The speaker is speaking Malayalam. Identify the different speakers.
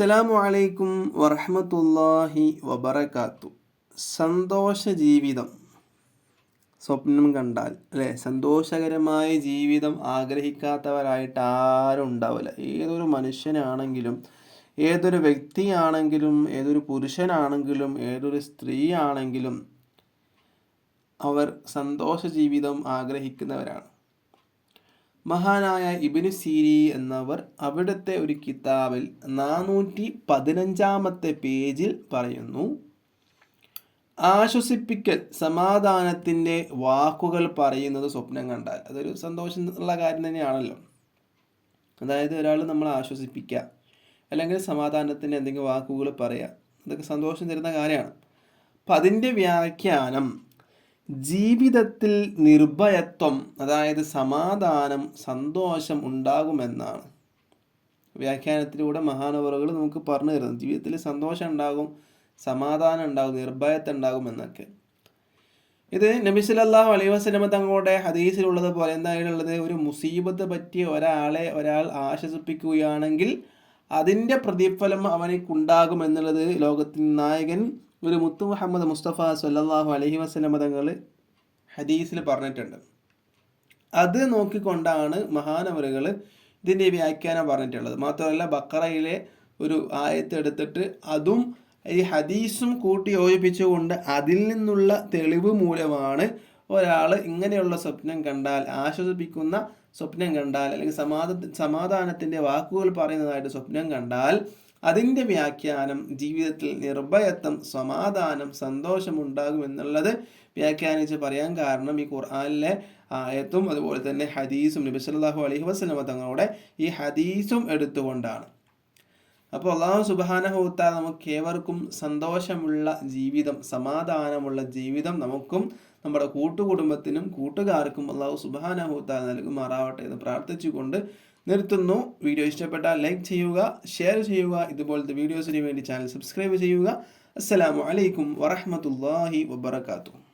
Speaker 1: അസ്സലാമു അലൈക്കും വറഹ്മത്തുള്ളാഹി വബറകാത്തു. സന്തോഷ ജീവിതം സ്വപ്നം കണ്ടാൽ അല്ലേ, സന്തോഷകരമായ ജീവിതം ആഗ്രഹിക്കാത്തവരായിട്ട് ആരും ഉണ്ടാവില്ല. ഏതൊരു മനുഷ്യനാണെങ്കിലും, ഏതൊരു വ്യക്തിയാണെങ്കിലും, ഏതൊരു പുരുഷനാണെങ്കിലും, ഏതൊരു സ്ത്രീ ആണെങ്കിലും അവർ സന്തോഷ ജീവിതം ആഗ്രഹിക്കുന്നവരാണ്. മഹാനായ ഇബ്നു സീരി എന്നവർ അവിടുത്തെ ഒരു കിതാബിൽ 415 പേജിൽ പറയുന്നു, ആശ്വസിപ്പിക്കൽ, സമാധാനത്തിൻ്റെ വാക്കുകൾ പറയുന്നത് സ്വപ്നം കണ്ടാൽ അതൊരു സന്തോഷമുള്ള കാര്യം തന്നെയാണല്ലോ. അതായത് ഒരാൾ നമ്മളെ ആശ്വസിപ്പിക്കുക അല്ലെങ്കിൽ സമാധാനത്തിൻ്റെ എന്തെങ്കിലും വാക്കുകൾ പറയുക, അതൊക്കെ സന്തോഷം തരുന്ന കാര്യമാണ്. അപ്പം അതിൻ്റെ വ്യാഖ്യാനം ജീവിതത്തിൽ നിർഭയത്വം, അതായത് സമാധാനം, സന്തോഷം ഉണ്ടാകുമെന്നാണ്. വ്യാഖ്യാനത്തിലൂടെ മഹാനവറുകൾ നമുക്ക് പറഞ്ഞു തരുന്നത് ജീവിതത്തിൽ സന്തോഷം ഉണ്ടാകും, സമാധാനം ഉണ്ടാകും, നിർഭയത്വം ഉണ്ടാകും എന്നൊക്കെ. ഇത് നബി സല്ലല്ലാഹു അലൈഹി വസല്ലമ തങ്ങളുടെ ഹദീസിലുള്ളത് പോലെ എന്തായാലുള്ളത്, ഒരു മുസീബത്ത് പറ്റിയ ഒരാൾ ആശ്വസിപ്പിക്കുകയാണെങ്കിൽ അതിൻ്റെ പ്രതിഫലം അവനിക്കുണ്ടാകും എന്നുള്ളത് ലോകത്തിൻ നായകൻ ഒരു മുത്തു മുഹമ്മദ് മുസ്തഫ സല്ലല്ലാഹു അലൈഹി വസല്ലമ തങ്ങൾ ഹദീസിൽ പറഞ്ഞിട്ടുണ്ട്. അത് നോക്കിക്കൊണ്ടാണ് മഹാനവറുകൾ ഇതിൻ്റെ വ്യാഖ്യാനം പറഞ്ഞിട്ടുള്ളത്. മാത്രമല്ല ബഖറയിലെ ഒരു ആയത്ത് എടുത്തിട്ട് അതും ഈ ഹദീസും കൂട്ടി യോജിപ്പിച്ചുകൊണ്ട് അതിൽ നിന്നുള്ള തെളിവ് മൂലമാണ് ഒരാൾ ഇങ്ങനെയുള്ള സ്വപ്നം കണ്ടാൽ, ആശ്വസിപ്പിക്കുന്ന സ്വപ്നം കണ്ടാൽ, അല്ലെങ്കിൽ സമാധാനത്തിൻ്റെ വാക്കുകൾ പറയുന്നതായിട്ട് സ്വപ്നം കണ്ടാൽ അതിൻ്റെ വ്യാഖ്യാനം ജീവിതത്തിൽ നിർഭയത്വം, സമാധാനം, സന്തോഷമുണ്ടാകും എന്നുള്ളത് വ്യാഖ്യാനിച്ച് പറയാൻ കാരണം ഈ ഖുർആനിലെ ആയത്തും അതുപോലെ തന്നെ ഹദീസും, നബി സല്ലല്ലാഹു അലൈഹി വസല്ലമ തങ്ങളുടെ ഈ ഹദീസും എടുത്തുകൊണ്ടാണ്. അപ്പോൾ അല്ലാഹു സുബ്ഹാനഹു വ തആല നമുക്ക് ഏവർക്കും സന്തോഷമുള്ള ജീവിതം, സമാധാനമുള്ള ജീവിതം നമുക്കും നമ്മുടെ കൂട്ടുകുടുംബത്തിനും കൂട്ടുകാർക്കും അല്ലാഹു സുബ്ഹാനഹു വ തആല നൽകുമാറാവട്ടെ എന്ന് പ്രാർത്ഥിച്ചുകൊണ്ട് നിർത്തുന്നു. വീഡിയോ ഇഷ്ടപ്പെട്ടാൽ ലൈക്ക് ചെയ്യുക, ഷെയർ ചെയ്യുക. ഇതുപോലത്തെ വീഡിയോസിന് വേണ്ടി ചാനൽ സബ്സ്ക്രൈബ് ചെയ്യുക. അസ്സലാമു അലൈക്കും വറഹ്മത്തുള്ളാഹി വബറകാതുഹു.